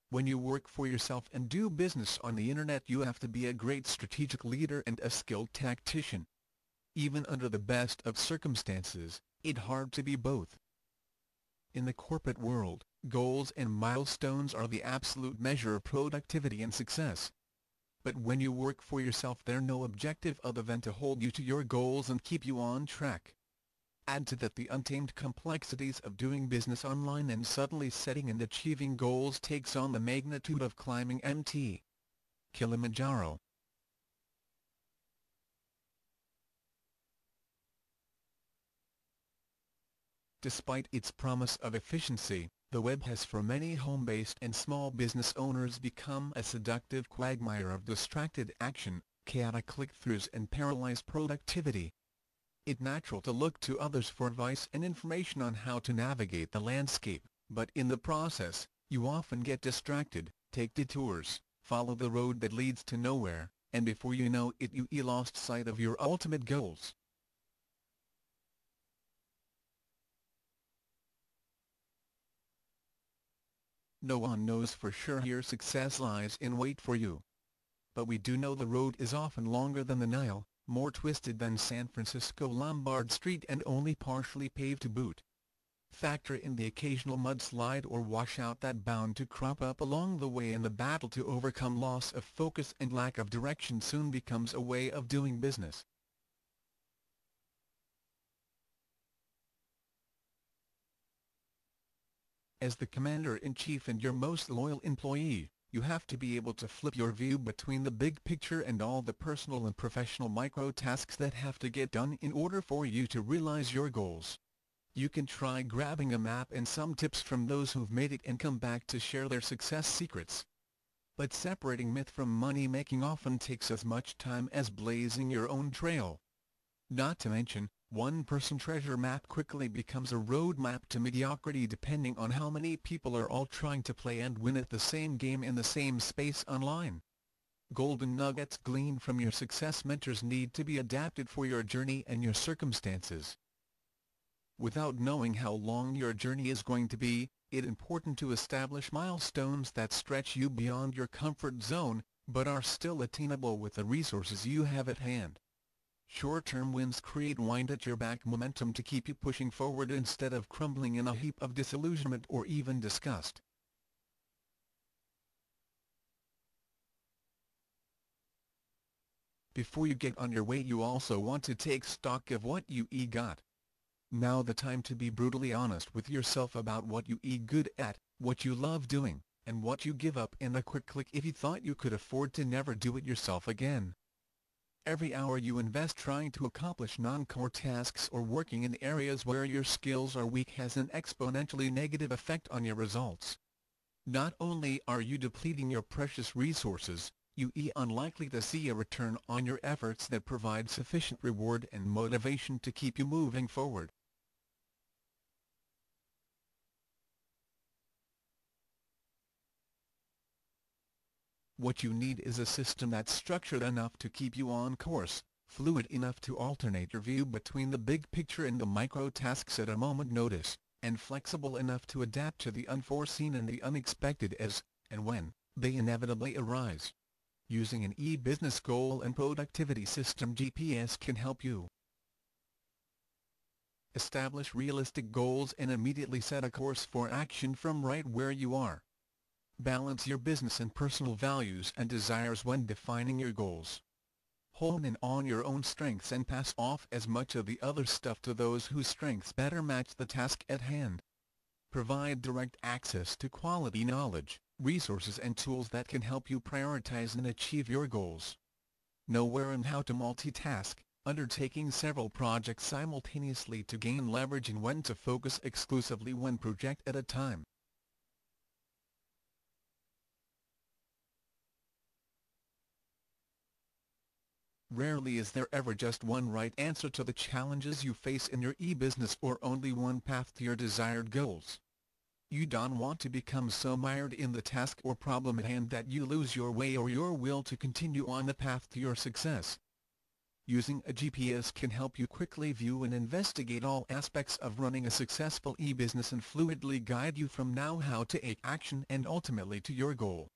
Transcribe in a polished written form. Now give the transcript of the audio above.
When you work for yourself and do business on the internet, you have to be a great strategic leader and a skilled tactician. Even under the best of circumstances, it's hard to be both. In the corporate world, goals and milestones are the absolute measure of productivity and success. But when you work for yourself, there's no objective other than to hold you to your goals and keep you on track. Add to that the untamed complexities of doing business online, and suddenly setting and achieving goals takes on the magnitude of climbing Mt. Kilimanjaro. Despite its promise of efficiency, the web has for many home-based and small business owners become a seductive quagmire of distracted action, chaotic click-throughs and paralyzed productivity. It's natural to look to others for advice and information on how to navigate the landscape, but in the process, you often get distracted, take detours, follow the road that leads to nowhere, and before you know it, you lost sight of your ultimate goals. No one knows for sure your success lies in wait for you. But we do know the road is often longer than the Nile, more twisted than San Francisco Lombard Street, and only partially paved to boot. Factor in the occasional mudslide or washout that bound to crop up along the way, and the battle to overcome loss of focus and lack of direction soon becomes a way of doing business. As the commander-in-chief and your most loyal employee, you have to be able to flip your view between the big picture and all the personal and professional micro-tasks that have to get done in order for you to realize your goals. You can try grabbing a map and some tips from those who've made it and come back to share their success secrets. But separating myth from money-making often takes as much time as blazing your own trail. Not to mention, one-person treasure map quickly becomes a roadmap to mediocrity, depending on how many people are all trying to play and win at the same game in the same space online. Golden nuggets gleaned from your success mentors need to be adapted for your journey and your circumstances. Without knowing how long your journey is going to be, it's important to establish milestones that stretch you beyond your comfort zone, but are still attainable with the resources you have at hand. Short-term wins create wind-at-your-back momentum to keep you pushing forward instead of crumbling in a heap of disillusionment or even disgust. Before you get on your way, you also want to take stock of what you got. Now the time to be brutally honest with yourself about what you good at, what you love doing, and what you give up in a quick click if you thought you could afford to never do it yourself again. Every hour you invest trying to accomplish non-core tasks or working in areas where your skills are weak has an exponentially negative effect on your results. Not only are you depleting your precious resources, you're unlikely to see a return on your efforts that provide sufficient reward and motivation to keep you moving forward. What you need is a system that's structured enough to keep you on course, fluid enough to alternate your view between the big picture and the micro-tasks at a moment's notice, and flexible enough to adapt to the unforeseen and the unexpected as, and when, they inevitably arise. Using an e-business goal and productivity system GPS can help you. Establish realistic goals and immediately set a course for action from right where you are. Balance your business and personal values and desires when defining your goals. Hone in on your own strengths and pass off as much of the other stuff to those whose strengths better match the task at hand. Provide direct access to quality knowledge, resources and tools that can help you prioritize and achieve your goals. Know where and how to multitask, undertaking several projects simultaneously to gain leverage, and when to focus exclusively one project at a time. Rarely is there ever just one right answer to the challenges you face in your e-business, or only one path to your desired goals. You don't want to become so mired in the task or problem at hand that you lose your way or your will to continue on the path to your success. Using a GPS can help you quickly view and investigate all aspects of running a successful e-business and fluidly guide you from know-how to action and ultimately to your goal.